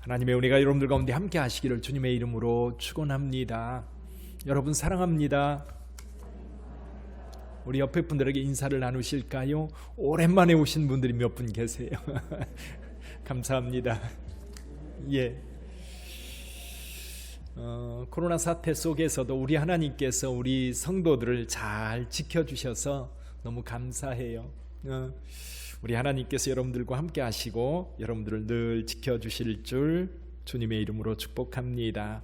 하나님의 은혜가 여러분들 가운데 함께 하시기를 주님의 이름으로 축원합니다. 여러분 사랑합니다. 우리 옆에 분들에게 인사를 나누실까요? 오랜만에 오신 분들이 몇 분 계세요. 감사합니다. 예. 코로나 사태 속에서도 우리 하나님께서 우리 성도들을 잘 지켜주셔서 너무 감사해요. 우리 하나님께서 여러분들과 함께 하시고 여러분들을 늘 지켜주실 줄 주님의 이름으로 축복합니다.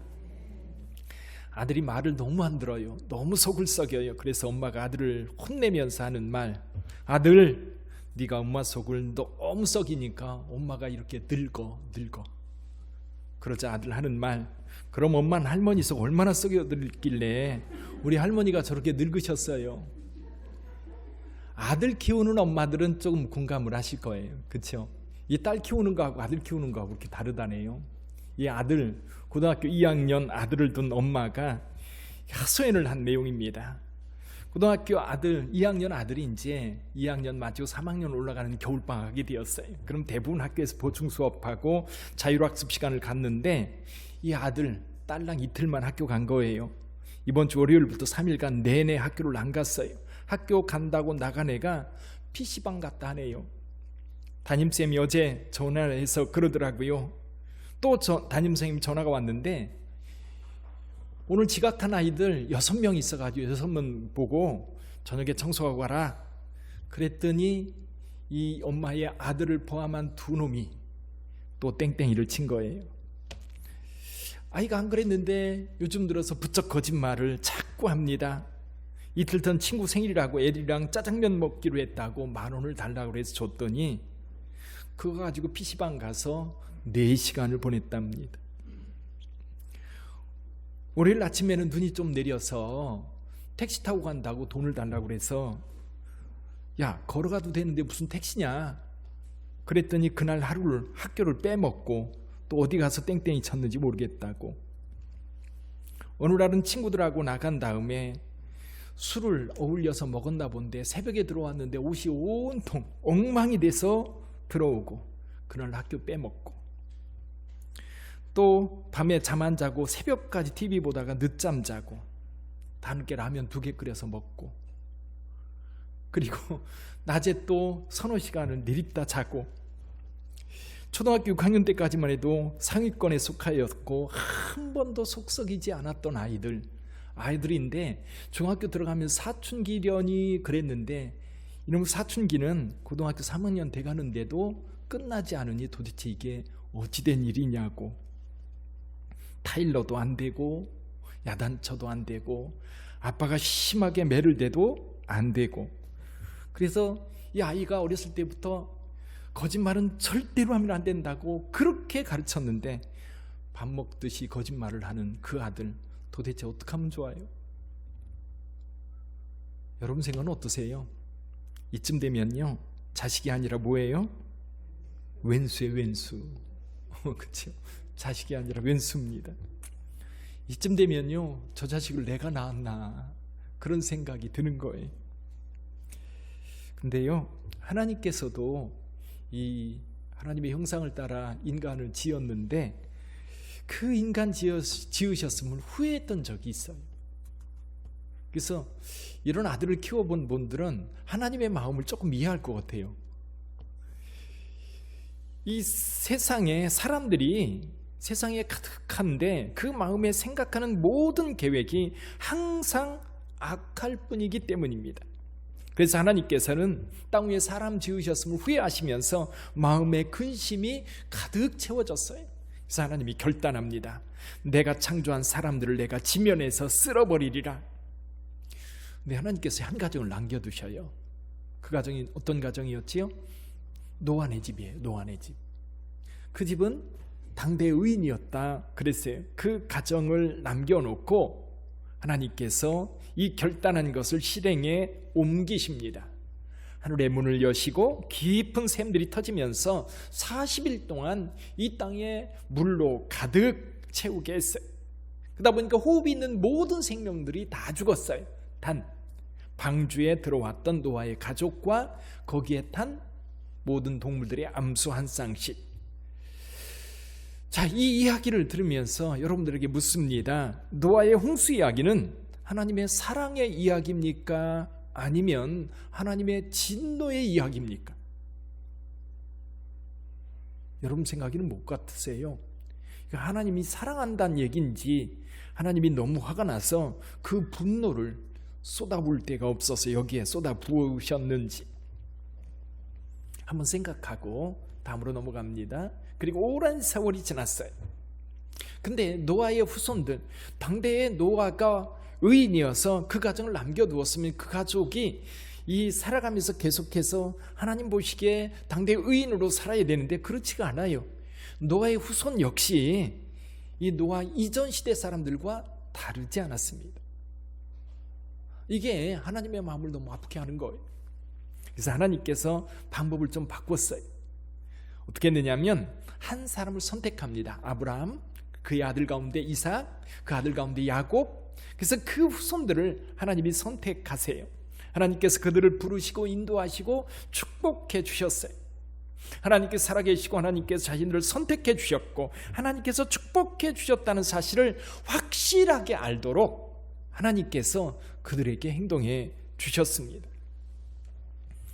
아들이 말을 너무 안 들어요. 너무 속을 썩여요. 그래서 엄마가 아들을 혼내면서 하는 말, 아들 네가 엄마 속을 너무 썩이니까 엄마가 이렇게 늙어. 그러자 아들 하는 말, 그럼 엄마는 할머니 속 얼마나 썩여들길래 우리 할머니가 저렇게 늙으셨어요. 아들 키우는 엄마들은 조금 공감을 하실 거예요. 그렇죠? 이 딸 키우는 거하고 아들 키우는 거하고 그렇게 다르다네요. 이 아들, 고등학교 2학년 아들을 둔 엄마가 하소연을 한 내용입니다. 고등학교 아들, 2학년 아들이 이제 2학년 마치고 3학년 올라가는 겨울방학이 되었어요. 그럼 대부분 학교에서 보충 수업하고 자율학습 시간을 갖는데 이 아들, 딸랑 이틀만 학교 간 거예요. 이번 주 월요일부터 3일간 내내 학교를 안 갔어요. 학교 간다고 나간 애가 PC방 갔다 하네요. 담임쌤이 어제 전화를 해서 그러더라고요. 또 담임선생님 전화가 왔는데 오늘 지각한 아이들 6명 있어가지고 6명 보고 저녁에 청소하고 와라. 그랬더니 이 엄마의 아들을 포함한 두 놈이 또 땡땡이를 친 거예요. 아이가 안 그랬는데 요즘 들어서 부쩍 거짓말을 자꾸 합니다. 이틀 전 친구 생일이라고 애들이랑 짜장면 먹기로 했다고 10,000원을 달라고 해서 줬더니 그거 가지고 PC방 가서 4시간을 보냈답니다. 월요일 아침에는 눈이 좀 내려서 택시 타고 간다고 돈을 달라고 그래서 야 걸어가도 되는데 무슨 택시냐 그랬더니 그날 하루를 학교를 빼먹고 또 어디 가서 땡땡이 쳤는지 모르겠다고. 어느 날은 친구들하고 나간 다음에 술을 어울려서 먹었나 본데 새벽에 들어왔는데 옷이 온통 엉망이 돼서 들어오고 그날 학교 빼먹고 또 밤에 잠 안 자고 새벽까지 TV 보다가 늦잠 자고 밤늦게 라면 2개 끓여서 먹고 그리고 낮에 또 서너 시간을 내립다 자고 초등학교 6학년 때까지만 해도 상위권에 속하였고 한 번도 속썩이지 않았던 아이들인데 중학교 들어가면 사춘기련이 그랬는데 이놈 사춘기는 고등학교 3학년 돼가는데도 끝나지 않으니 도대체 이게 어찌된 일이냐고. 타일러도 안 되고 야단쳐도 안 되고 아빠가 심하게 매를 대도 안 되고. 그래서 이 아이가 어렸을 때부터 거짓말은 절대로 하면 안 된다고 그렇게 가르쳤는데 밥 먹듯이 거짓말을 하는 그 아들 도대체 어떻게 하면 좋아요? 여러분 생각은 어떠세요? 이쯤 되면요 자식이 아니라 뭐예요? 왼수예요. 왼수. 그렇죠? 자식이 아니라 왼수입니다. 이쯤 되면요 저 자식을 내가 낳았나 그런 생각이 드는 거예요. 근데요 하나님께서도 이 하나님의 형상을 따라 인간을 지었는데 그 인간 지으셨음을 후회했던 적이 있어요. 그래서 이런 아들을 키워본 분들은 하나님의 마음을 조금 이해할 것 같아요. 이 세상에 사람들이 세상에 가득한데 그 마음에 생각하는 모든 계획이 항상 악할 뿐이기 때문입니다. 그래서 하나님께서는 땅 위에 사람 지으셨음을 후회하시면서 마음의 근심이 가득 채워졌어요. 그래서 하나님이 결단합니다. 내가 창조한 사람들을 내가 지면에서 쓸어버리리라. 근데 하나님께서 한 가정을 남겨두셔요. 그 가정이 어떤 가정이었지요? 노아네 집이에요. 노아네 집. 그 집은 당대 의인이었다 그랬어요. 그 가정을 남겨놓고 하나님께서 이 결단한 것을 실행에 옮기십니다. 하늘의 문을 여시고 깊은 샘들이 터지면서 40일 동안 이 땅에 물로 가득 채우게 했어요. 그러다 보니까 호흡이 있는 모든 생명들이 다 죽었어요. 단 방주에 들어왔던 노아의 가족과 거기에 탄 모든 동물들의 암수 한 쌍씩. 자, 이 이야기를 들으면서 여러분들에게 묻습니다. 노아의 홍수 이야기는 하나님의 사랑의 이야기입니까? 아니면 하나님의 진노의 이야기입니까? 여러분 생각에는 뭐 같으세요? 하나님이 사랑한다는 얘기인지 하나님이 너무 화가 나서 그 분노를 쏟아부을 데가 없어서 여기에 쏟아부으셨는지 한번 생각하고 다음으로 넘어갑니다. 그리고 오랜 세월이 지났어요. 근데 노아의 후손들, 당대에 노아가 의인이어서 그 가정을 남겨두었으면 그 가족이 이 살아가면서 계속해서 하나님 보시기에 당대의 의인으로 살아야 되는데 그렇지가 않아요. 노아의 후손 역시 이 노아 이전 시대 사람들과 다르지 않았습니다. 이게 하나님의 마음을 너무 아프게 하는 거예요. 그래서 하나님께서 방법을 좀 바꿨어요. 어떻게 했느냐면 한 사람을 선택합니다. 아브라함, 그의 아들 가운데 이삭, 그 아들 가운데 야곱. 그래서 그 후손들을 하나님이 선택하세요. 하나님께서 그들을 부르시고 인도하시고 축복해 주셨어요. 하나님께서 살아계시고 하나님께서 자신들을 선택해 주셨고 하나님께서 축복해 주셨다는 사실을 확실하게 알도록 하나님께서 그들에게 행동해 주셨습니다.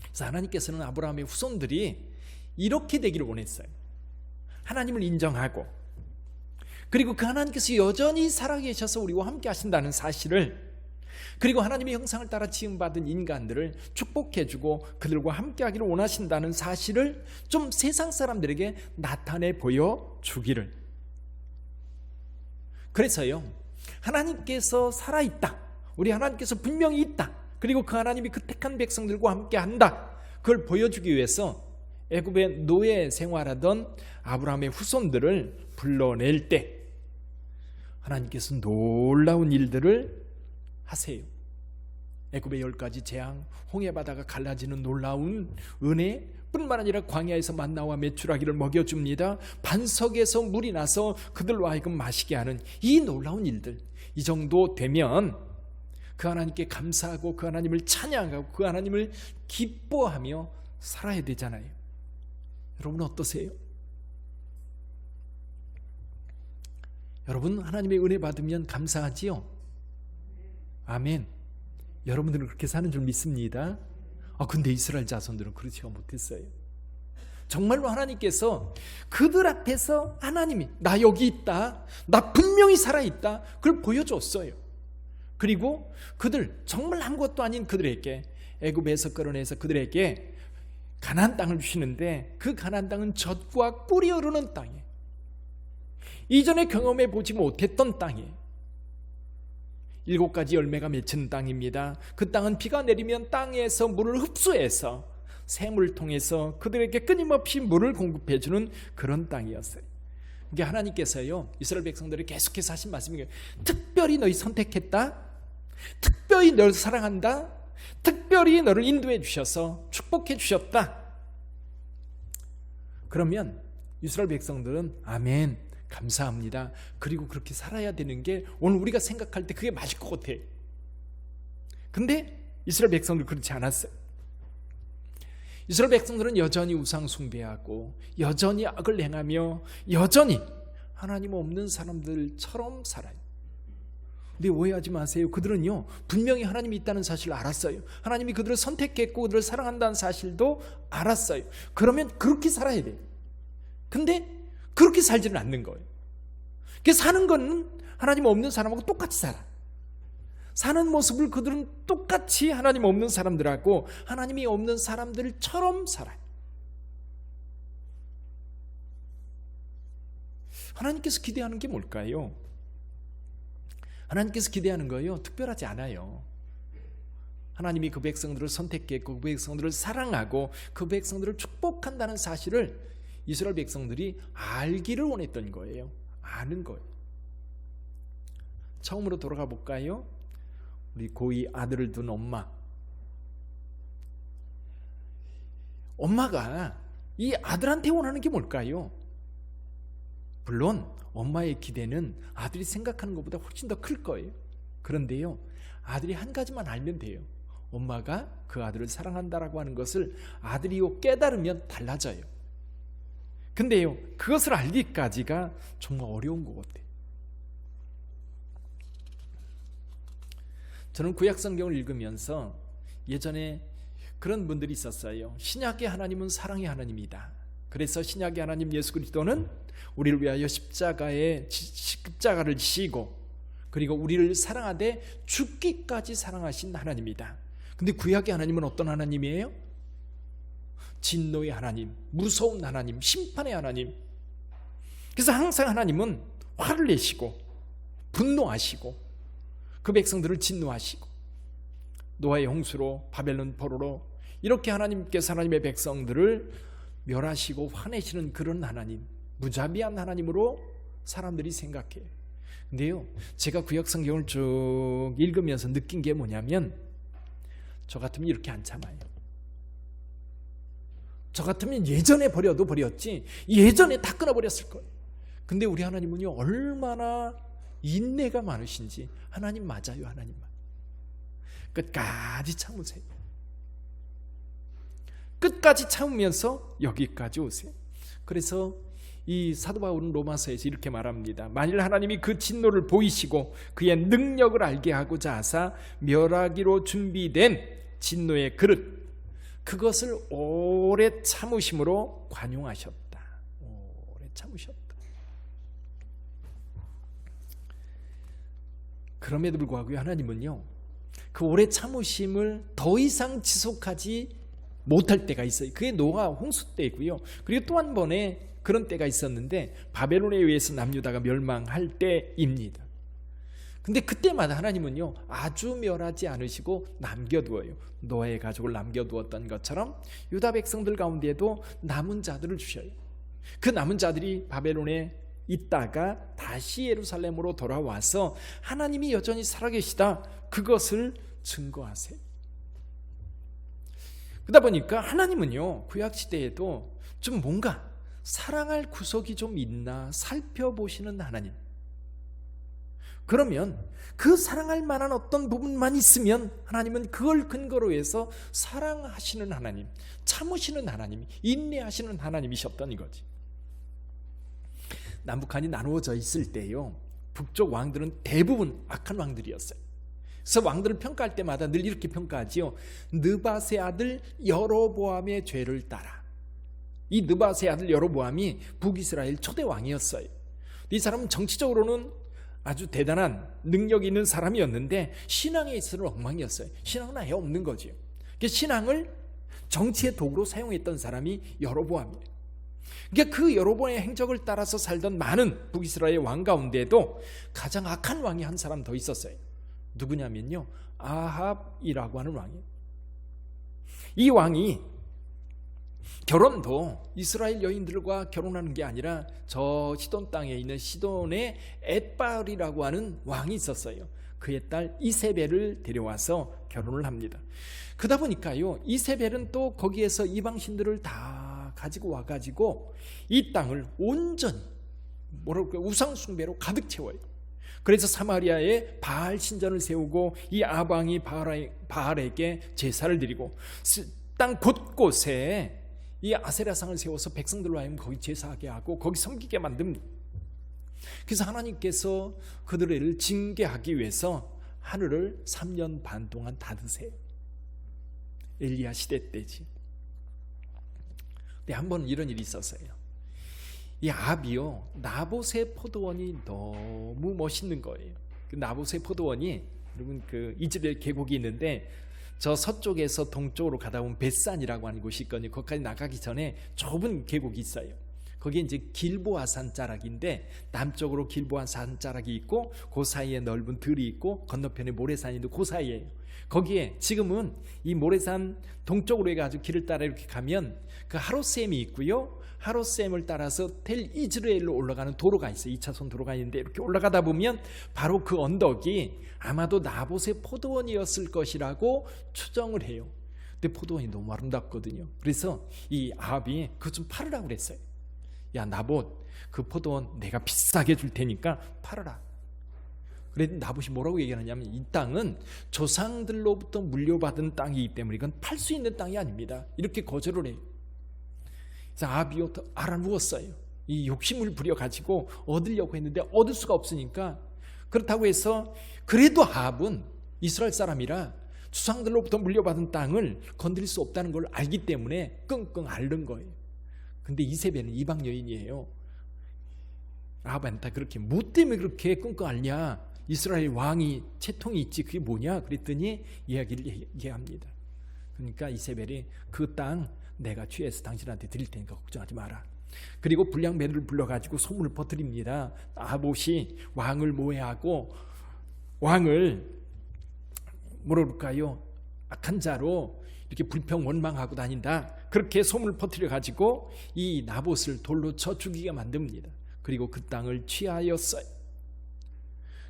그래서 하나님께서는 아브라함의 후손들이 이렇게 되기를 원했어요. 하나님을 인정하고 그리고 그 하나님께서 여전히 살아계셔서 우리와 함께 하신다는 사실을, 그리고 하나님의 형상을 따라 지음받은 인간들을 축복해주고 그들과 함께 하기를 원하신다는 사실을 좀 세상 사람들에게 나타내 보여주기를. 그래서요, 하나님께서 살아있다, 우리 하나님께서 분명히 있다, 그리고 그 하나님이 그 택한 백성들과 함께 한다, 그걸 보여주기 위해서 애굽의 노예 생활하던 아브라함의 후손들을 불러낼 때 하나님께서 놀라운 일들을 하세요. 애굽의 10가지 재앙, 홍해바다가 갈라지는 놀라운 은혜, 뿐만 아니라 광야에서 만나와 메추라기를 먹여줍니다. 반석에서 물이 나서 그들로 하여금 마시게 하는 이 놀라운 일들, 이 정도 되면 그 하나님께 감사하고 그 하나님을 찬양하고 그 하나님을 기뻐하며 살아야 되잖아요. 여러분 어떠세요? 여러분 하나님의 은혜 받으면 감사하지요? 아멘. 여러분들은 그렇게 사는 줄 믿습니다. 근데 이스라엘 자손들은 그렇지 못했어요. 정말로 하나님께서 그들 앞에서 하나님이 나 여기 있다, 나 분명히 살아있다, 그걸 보여줬어요. 그리고 그들 정말 아무것도 아닌 그들에게 애굽에서 끌어내서 그들에게 가나안 땅을 주시는데 그 가나안 땅은 젖과 꿀이 흐르는 땅이에요. 이전에 경험해 보지 못했던 땅이에요. 7가지 열매가 맺힌 땅입니다. 그 땅은 비가 내리면 땅에서 물을 흡수해서 샘을 통해서 그들에게 끊임없이 물을 공급해주는 그런 땅이었어요. 이게 하나님께서요, 이스라엘 백성들이 계속해서 하신 말씀이에요. 특별히 너희 선택했다, 특별히 너를 사랑한다, 특별히 너를 인도해 주셔서 축복해 주셨다. 그러면 이스라엘 백성들은 아멘, 감사합니다. 그리고 그렇게 살아야 되는 게 오늘 우리가 생각할 때 그게 맞을 것 같아. 근데 이스라엘 백성들 그렇지 않았어요. 이스라엘 백성들은 여전히 우상 숭배하고 여전히 악을 행하며 여전히 하나님 없는 사람들처럼 살아요. 근데 오해하지 마세요. 그들은요, 분명히 하나님이 있다는 사실을 알았어요. 하나님이 그들을 선택했고 그들을 사랑한다는 사실도 알았어요. 그러면 그렇게 살아야 돼요. 근데 그렇게 살지는 않는 거예요. 그래서 사는 건 하나님 없는 사람하고 똑같이 살아. 사는 모습을 그들은 똑같이 하나님 없는 사람들하고 하나님이 없는 사람들처럼 살아요. 하나님께서 기대하는 게 뭘까요? 하나님께서 기대하는 거예요, 특별하지 않아요. 하나님이 그 백성들을 선택했고 그 백성들을 사랑하고 그 백성들을 축복한다는 사실을 이스라엘 백성들이 알기를 원했던 거예요. 아는 거예요. 처음으로 돌아가 볼까요? 우리 고이 아들을 둔 엄마가 이 아들한테 원하는 게 뭘까요? 물론 엄마의 기대는 아들이 생각하는 것보다 훨씬 더 클 거예요. 그런데요, 아들이 한 가지만 알면 돼요. 엄마가 그 아들을 사랑한다라고 하는 것을 아들이 깨달으면 달라져요. 근데요, 그것을 알기까지가 정말 어려운 것 같아요. 저는 구약 성경을 읽으면서 예전에 그런 분들이 있었어요. 신약의 하나님은 사랑의 하나님이다. 그래서 신약의 하나님 예수 그리스도는 우리를 위하여 십자가를 지시고 그리고 우리를 사랑하되 죽기까지 사랑하신 하나님이다. 근데 구약의 하나님은 어떤 하나님이에요? 진노의 하나님, 무서운 하나님, 심판의 하나님. 그래서 항상 하나님은 화를 내시고 분노하시고 그 백성들을 진노하시고 노아의 홍수로 바벨론 포로로 이렇게 하나님께서 하나님의 백성들을 멸하시고 화내시는 그런 하나님, 무자비한 하나님으로 사람들이 생각해요. 근데요, 제가 구약 성경을 쭉 읽으면서 느낀 게 뭐냐면 저 같으면 이렇게 안 참아요. 저 같으면 예전에 버려도 버렸지 예전에 다 끊어버렸을 거예요. 근데 우리 하나님은요, 얼마나 인내가 많으신지. 하나님 맞아요. 하나님 맞아요. 끝까지 참으세요. 끝까지 참으면서 여기까지 오세요. 그래서 이 사도 바울은 로마서에서 이렇게 말합니다. 만일 하나님이 그 진노를 보이시고 그의 능력을 알게 하고자 하사 멸하기로 준비된 진노의 그릇, 그것을 오래 참으심으로 관용하셨다. 오래 참으셨다. 그럼에도 불구하고 하나님은요, 그 오래 참으심을 더 이상 지속하지 못할 때가 있어요. 그게 노아 홍수 때이고요. 그리고 또 한 번에 그런 때가 있었는데 바벨론에 의해서 남유다가 멸망할 때입니다. 근데 그때마다 하나님은요, 아주 멸하지 않으시고 남겨두어요. 노아의 가족을 남겨두었던 것처럼 유다 백성들 가운데에도 남은 자들을 주셔요. 그 남은 자들이 바벨론에 있다가 다시 예루살렘으로 돌아와서 하나님이 여전히 살아계시다, 그것을 증거하세요. 그러다 보니까 하나님은요, 구약시대에도 좀 뭔가 사랑할 구석이 좀 있나 살펴보시는 하나님. 그러면 그 사랑할 만한 어떤 부분만 있으면 하나님은 그걸 근거로 해서 사랑하시는 하나님, 참으시는 하나님, 인내하시는 하나님이셨던 이거지. 남북한이 나누어져 있을 때요, 북쪽 왕들은 대부분 악한 왕들이었어요. 그래서 왕들을 평가할 때마다 늘 이렇게 평가하지요. 느밧의 아들 여로보암의 죄를 따라. 이 느밧의 아들 여로보암이 북이스라엘 초대 왕이었어요. 이 사람은 정치적으로는 아주 대단한 능력이 있는 사람이었는데 신앙에 있어서는 엉망이었어요. 신앙은 아예 없는 거죠. 신앙을 정치의 도구로 사용했던 사람이 여로보암이에요. 그러니까 그 여로보암의 행적을 따라서 살던 많은 북이스라엘 왕 가운데도 가장 악한 왕이 한 사람 더 있었어요. 누구냐면요, 아합이라고 하는 왕이에요. 이 왕이 결혼도 이스라엘 여인들과 결혼하는 게 아니라 저 시돈 땅에 있는 시돈의 엣바을이라고 하는 왕이 있었어요. 그의 딸 이세벨을 데려와서 결혼을 합니다. 그러다 보니까요, 이세벨은 또 거기에서 이방신들을 다 가지고 와가지고 이 땅을 온전히 우상 숭배로 가득 채워요. 그래서 사마리아에 바알 신전을 세우고 이 아방이 바알에게 제사를 드리고 땅 곳곳에 이 아세라상을 세워서 백성들로 하여금 거기 제사하게 하고 거기 섬기게 만듭니다. 그래서 하나님께서 그들을 징계하기 위해서 하늘을 3년 반 동안 닫으세요. 엘리야 시대 때지. 근데 한 번 이런 일이 있었어요. 이 아합이요, 나봇의 포도원이 너무 멋있는 거예요. 그 나봇의 포도원이, 여러분 그 이즈레엘 계곡이 있는데 저 서쪽에서 동쪽으로 가다 보면 벳산이라고 하는 곳이 있거든요. 거기까지 나가기 전에 좁은 계곡이 있어요. 거기에 이제 길보아 산자락인데 남쪽으로 길보아 산자락이 있고 그 사이에 넓은 들이 있고 건너편에 모래산이 있는데 그 사이에요. 거기에 지금은 이 모래산 동쪽으로 해가지고 길을 따라 이렇게 가면 그 하롯샘이 있고요, 하롯샘을 따라서 텔 이즈레엘로 올라가는 도로가 있어요. 2차선 도로가 있는데 이렇게 올라가다 보면 바로 그 언덕이 아마도 나봇의 포도원이었을 것이라고 추정을 해요. 근데 포도원이 너무 아름답거든요. 그래서 이 아합이 그거 좀 팔으라고 그랬어요. 야 나봇, 그 포도원 내가 비싸게 줄 테니까 팔아라. 그래도 나봇이 뭐라고 얘기하냐면 이 땅은 조상들로부터 물려받은 땅이기 때문에 이건 팔 수 있는 땅이 아닙니다. 이렇게 거절을 해요. 그래서 아합이 알아누웠어요. 이 욕심을 부려가지고 얻으려고 했는데 얻을 수가 없으니까, 그렇다고 해서 그래도 아합은 이스라엘 사람이라 주상들로부터 물려받은 땅을 건드릴 수 없다는 걸 알기 때문에 끙끙 앓는 거예요. 근데 이세벨은 이방 여인이에요. 아합한테 그렇게 뭐 때문에 그렇게 끙끙 앓냐, 이스라엘 왕이 채통이 있지, 그게 뭐냐 그랬더니 이야기를 얘기합니다. 그러니까 이세벨이 그 땅 내가 취해서 당신한테 드릴 테니까 걱정하지 마라. 그리고 불량배를 불러가지고 소문을 퍼뜨립니다. 아봇이 왕을 모해하고 왕을 뭐라 그럴까요? 악한 자로 이렇게 불평 원망하고 다닌다. 그렇게 소문을 퍼뜨려가지고 이 나봇을 돌로 쳐 죽이게 만듭니다. 그리고 그 땅을 취하였어요.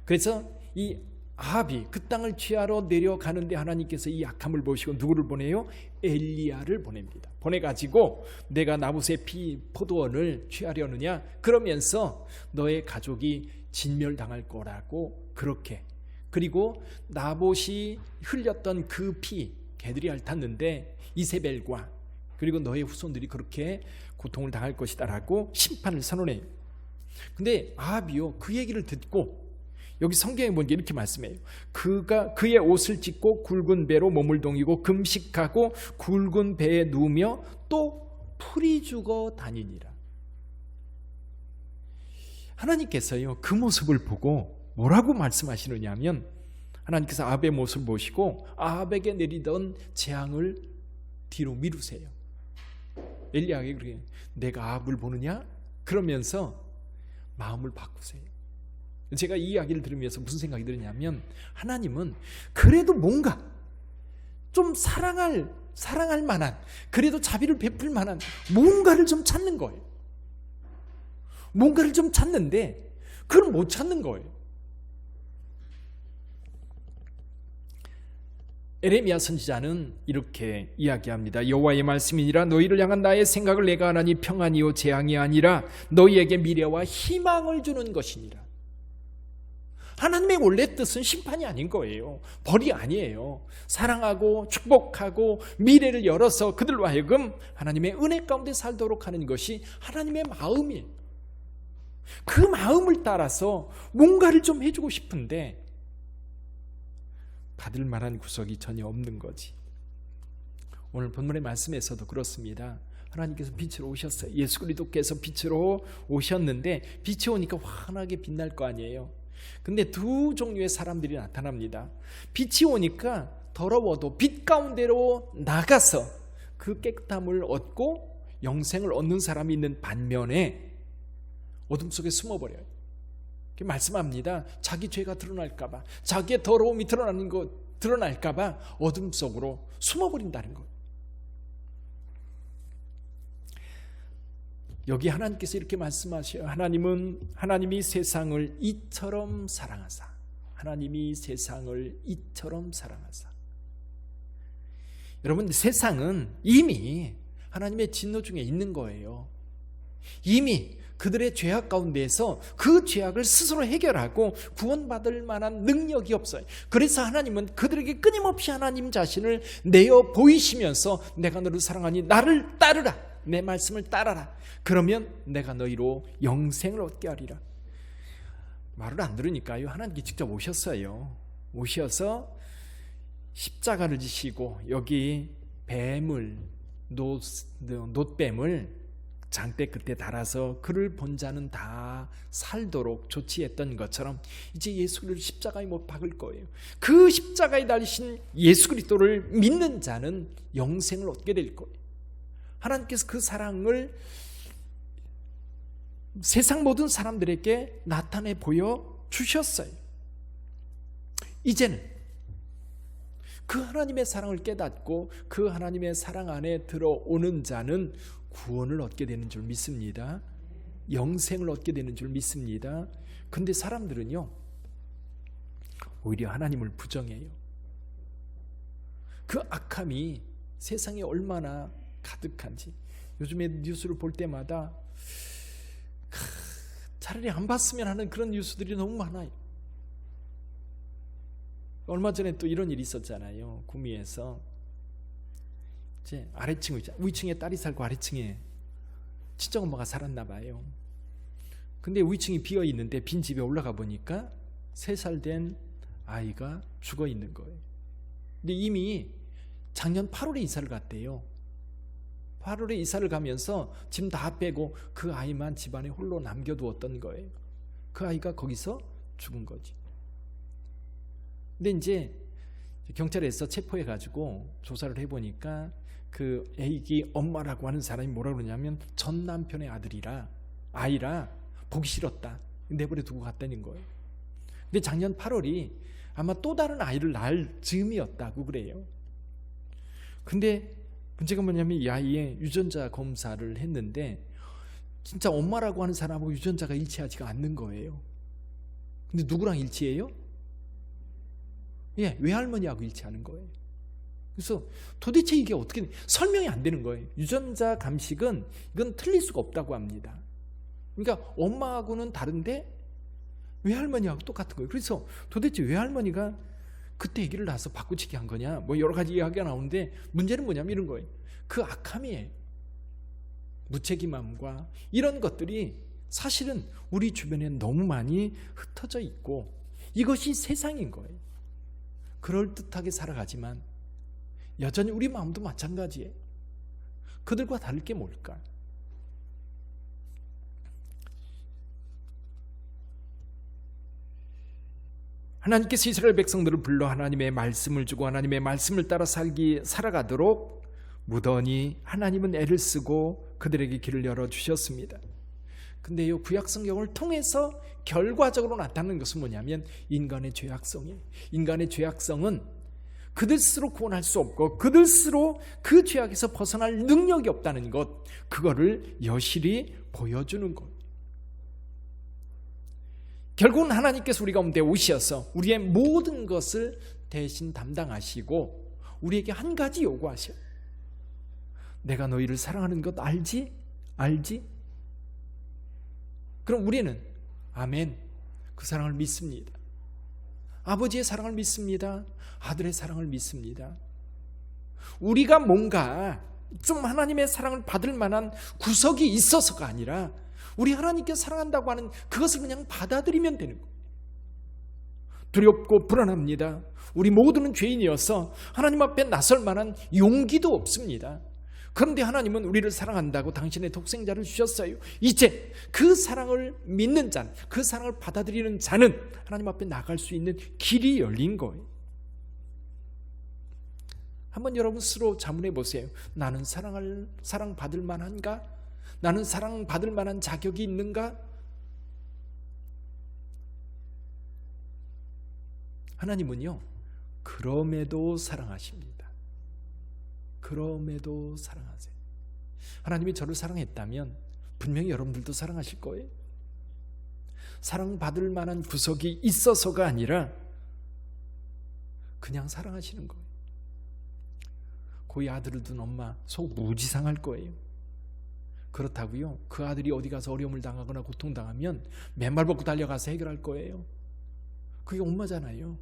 그래서 이 아합이 그 땅을 취하러 내려가는데 하나님께서 이 악함을 보시고 누구를 보내요? 엘리야를 보냅니다. 보내가지고 내가 나봇의 포도원을 취하려느냐, 그러면서 너의 가족이 진멸당할 거라고 그렇게, 그리고 나봇이 흘렸던 그 피 개들이 핥았는데 이세벨과 그리고 너의 후손들이 그렇게 고통을 당할 것이다라고 심판을 선언해요. 근데 아합이요, 그 얘기를 듣고 여기 성경에 보니까 이렇게 말씀해요. 그가 그의 옷을 찢고 굵은 배로 몸을 동이고 금식하고 굵은 배에 누우며 또 풀이 죽어 다니니라. 하나님께서요, 그 모습을 보고 뭐라고 말씀하시느냐 하면, 하나님께서 아합의 모습을 보시고 아합에게 내리던 재앙을 뒤로 미루세요. 엘리야에게 그렇게, 내가 아합을 보느냐? 그러면서 마음을 바꾸세요. 제가 이 이야기를 들으면서 무슨 생각이 드느냐면, 하나님은 그래도 뭔가 좀 사랑할 만한, 그래도 자비를 베풀 만한 뭔가를 좀 찾는 거예요. 뭔가를 좀 찾는데 그걸 못 찾는 거예요. 에레미야 선지자는 이렇게 이야기합니다. 여호와의 말씀이니라. 너희를 향한 나의 생각을 내가 하나니 평안이요 재앙이 아니라 너희에게 미래와 희망을 주는 것이니라. 하나님의 원래 뜻은 심판이 아닌 거예요. 벌이 아니에요. 사랑하고 축복하고 미래를 열어서 그들로 하여금 하나님의 은혜 가운데 살도록 하는 것이 하나님의 마음이에요. 그 마음을 따라서 뭔가를 좀 해주고 싶은데 받을 만한 구석이 전혀 없는 거지. 오늘 본문의 말씀에서도 그렇습니다. 하나님께서 빛으로 오셨어요. 예수 그리스도께서 빛으로 오셨는데 빛이 오니까 환하게 빛날 거 아니에요. 근데 두 종류의 사람들이 나타납니다. 빛이 오니까 더러워도 빛 가운데로 나가서 그 깨끗함을 얻고 영생을 얻는 사람이 있는 반면에 어둠 속에 숨어버려요. 말씀합니다. 자기 죄가 드러날까봐, 자기의 더러움이 드러날까봐 어둠 속으로 숨어버린다는 것. 여기 하나님께서 이렇게 말씀하셔요. 하나님이 세상을 이처럼 사랑하사. 하나님이 세상을 이처럼 사랑하사. 여러분, 세상은 이미 하나님의 진노 중에 있는 거예요. 이미 그들의 죄악 가운데에서 그 죄악을 스스로 해결하고 구원받을 만한 능력이 없어요. 그래서 하나님은 그들에게 끊임없이 하나님 자신을 내어 보이시면서 내가 너를 사랑하니 나를 따르라. 내 말씀을 따라라. 그러면 내가 너희로 영생을 얻게 하리라. 말을 안 들으니까요, 하나님께 직접 오셨어요. 오셔서 십자가를 지시고 여기 뱀을, 놋뱀을 장대 끝에 달아서 그를 본 자는 다 살도록 조치했던 것처럼 이제 예수를 십자가에 못 박을 거예요. 그 십자가에 달리신 예수 그리스도를 믿는 자는 영생을 얻게 될 거예요. 하나님께서 그 사랑을 세상 모든 사람들에게 나타내 보여주셨어요. 이제는 그 하나님의 사랑을 깨닫고 그 하나님의 사랑 안에 들어오는 자는 구원을 얻게 되는 줄 믿습니다. 영생을 얻게 되는 줄 믿습니다. 근데 사람들은요, 오히려 하나님을 부정해요. 그 악함이 세상에 얼마나 가득한지 요즘에 뉴스를 볼 때마다 차라리 안 봤으면 하는 그런 뉴스들이 너무 많아요. 얼마 전에 또 이런 일이 있었잖아요. 구미에서 이제 아래층, 위층에 딸이 살고 아래층에 친정엄마가 살았나 봐요. 근데 위층이 비어 있는데 빈 집에 올라가 보니까 3살 된 아이가 죽어 있는 거예요. 근데 이미 작년 8월에 이사를 갔대요. 8월에 이사를 가면서 짐 다 빼고 그 아이만 집안에 홀로 남겨두었던 거예요. 그 아이가 거기서 죽은 거지. 근데 이제 경찰에서 체포해가지고 조사를 해보니까 그 애기 엄마라고 하는 사람이 뭐라 그러냐면 전 남편의 아이라 보기 싫었다. 내버려 두고 갔다는 거예요. 근데 작년 8월이 아마 또 다른 아이를 낳을 즈음이었다고 그래요. 근데 문제가 뭐냐면 이 아이의 유전자 검사를 했는데 진짜 엄마라고 하는 사람하고 유전자가 일치하지가 않는 거예요. 근데 누구랑 일치해요? 외할머니하고 일치하는 거예요. 그래서 도대체 이게 어떻게 설명이 안 되는 거예요. 유전자 감식은 이건 틀릴 수가 없다고 합니다. 그러니까 엄마하고는 다른데 외할머니하고 똑같은 거예요. 그래서 도대체 외할머니가 그때 아기를 낳아서 바꾸치기 한 거냐, 뭐 여러 가지 이야기가 나오는데 문제는 뭐냐면 이런 거예요. 그 악함이에요. 무책임함과 이런 것들이 사실은 우리 주변에 너무 많이 흩어져 있고 이것이 세상인 거예요. 그럴듯하게 살아가지만 여전히 우리 마음도 마찬가지예요. 그들과 다를 게 뭘까? 하나님께서 이스라엘 백성들을 불러 하나님의 말씀을 주고 하나님의 말씀을 따라 살아가도록 무던히 하나님은 애를 쓰고 그들에게 길을 열어주셨습니다. 근데 이 구약 성경을 통해서 결과적으로 나타나는 것은 뭐냐면 인간의 죄악성이에요. 인간의 죄악성은 그들 스스로 구원할 수 없고 그들 스스로 그 죄악에서 벗어날 능력이 없다는 것, 그거를 여실히 보여주는 것. 결국은 하나님께서 우리 가운데 오셔서 우리의 모든 것을 대신 담당하시고 우리에게 한 가지 요구하셔요. 내가 너희를 사랑하는 것 알지? 알지? 그럼 우리는 아멘, 그 사랑을 믿습니다. 아버지의 사랑을 믿습니다. 아들의 사랑을 믿습니다. 우리가 뭔가 좀 하나님의 사랑을 받을 만한 구석이 있어서가 아니라 우리 하나님께 사랑한다고 하는 그것을 그냥 받아들이면 되는 거예요. 두렵고 불안합니다. 우리 모두는 죄인이어서 하나님 앞에 나설 만한 용기도 없습니다. 그런데 하나님은 우리를 사랑한다고 당신의 독생자를 주셨어요. 이제 그 사랑을 믿는 자, 그 사랑을 받아들이는 자는 하나님 앞에 나갈 수 있는 길이 열린 거예요. 한번 여러분 스스로 자문해 보세요. 나는 사랑받을 만한가? 나는 사랑받을 만한 자격이 있는가? 하나님은요, 그럼에도 사랑하십니다. 그럼에도 사랑하세요. 하나님이 저를 사랑했다면 분명히 여러분들도 사랑하실 거예요. 사랑받을 만한 구석이 있어서가 아니라 그냥 사랑하시는 거예요. 고이 아들을 둔 엄마 속 무지 상할 거예요. 그렇다고요, 그 아들이 어디 가서 어려움을 당하거나 고통당하면 맨발 벗고 달려가서 해결할 거예요. 그게 엄마잖아요.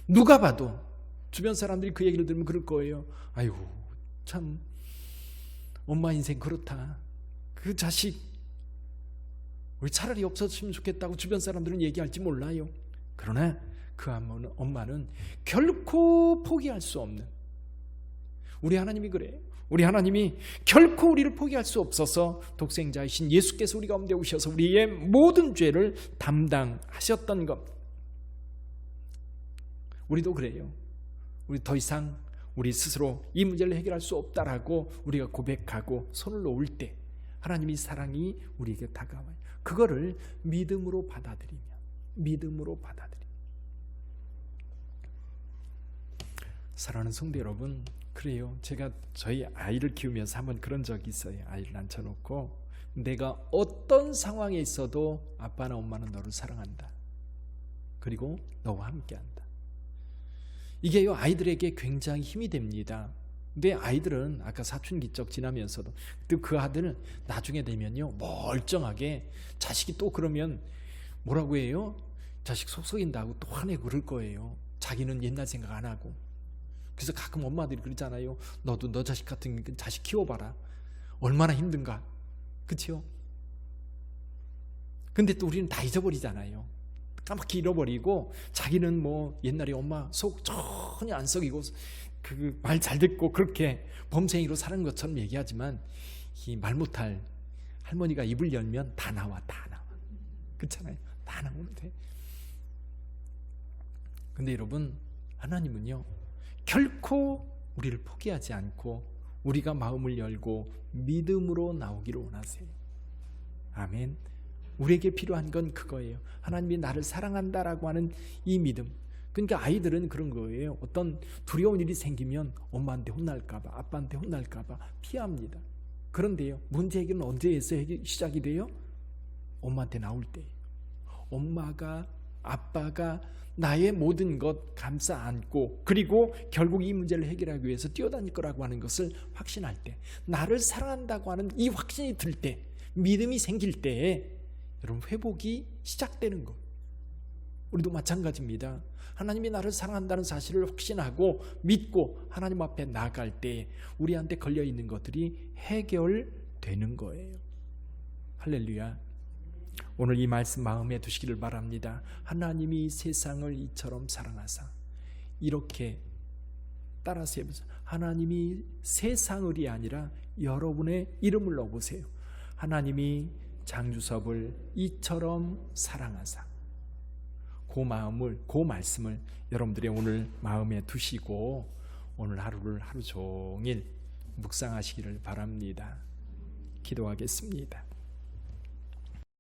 누가 봐도 주변 사람들이 그 얘기를 들으면 그럴 거예요. 아이고 참 엄마 인생 그렇다. 그 자식 우리 차라리 없었으면 좋겠다고 주변 사람들은 얘기할지 몰라요. 그러나 그 엄마는 결코 포기할 수 없는, 우리 하나님이 그래요. 우리 하나님이 결코 우리를 포기할 수 없어서 독생자이신 예수께서 우리 가운데 오셔서 우리의 모든 죄를 담당하셨던 것. 우리도 그래요. 우리 더 이상 우리 스스로 이 문제를 해결할 수 없다라고 우리가 고백하고 손을 놓을 때 하나님의 사랑이 우리에게 다가와요. 그거를 믿음으로 받아들이면, 믿음으로 받아들이면. 사랑하는 성도 여러분, 그래요. 제가 저희 아이를 키우면서 한번 그런 적이 있어요. 아이를 앉혀놓고 내가 어떤 상황에 있어도 아빠나 엄마는 너를 사랑한다. 그리고 너와 함께한다. 이게요, 아이들에게 굉장히 힘이 됩니다. 근데 아이들은 아까 사춘기적 지나면서도 또 그 아들은 나중에 되면요 멀쩡하게 자식이 또 그러면 뭐라고 해요? 자식 속 썩인다고 또 화내고 그럴 거예요. 자기는 옛날 생각 안 하고. 그래서 가끔 엄마들이 그러잖아요. 너도 너 자식 같은 자식 키워봐라. 얼마나 힘든가. 그렇죠? 근데 또 우리는 다 잊어버리잖아요. 까맣게 잃어버리고 자기는 뭐 옛날에 엄마 속 전혀 안 썩이고 그 말 잘 듣고 그렇게 범생이로 사는 것처럼 얘기하지만 이 말 못할 할머니가 입을 열면 다 나와. 그렇잖아요. 다 나오는데. 근데 여러분, 하나님은요 결코 우리를 포기하지 않고 우리가 마음을 열고 믿음으로 나오기를 원하세요. 아멘. 우리에게 필요한 건 그거예요. 하나님이 나를 사랑한다라고 하는 이 믿음. 그러니까 아이들은 그런 거예요. 어떤 두려운 일이 생기면 엄마한테 혼날까 봐, 아빠한테 혼날까 봐 피합니다. 그런데요, 문제 해결은 언제에서 시작이 돼요? 엄마한테 나올 때예요. 엄마가, 아빠가 나의 모든 것 감싸 안고 그리고 결국 이 문제를 해결하기 위해서 뛰어다닐 거라고 하는 것을 확신할 때, 나를 사랑한다고 하는 이 확신이 들 때, 믿음이 생길 때에 여러분 회복이 시작되는 것. 우리도 마찬가지입니다. 하나님이 나를 사랑한다는 사실을 확신하고 믿고 하나님 앞에 나아갈 때 우리한테 걸려있는 것들이 해결되는 거예요. 할렐루야. 오늘 이 말씀 마음에 두시기를 바랍니다. 하나님이 세상을 이처럼 사랑하사. 이렇게 따라서 해보세요. 하나님이 세상을이 아니라 여러분의 이름을 넣어보세요. 하나님이 장주섭을 이처럼 사랑하사. 그 마음을, 그 말씀을 여러분들의 오늘 마음에 두시고 오늘 하루를 하루 종일 묵상하시기를 바랍니다. 기도하겠습니다.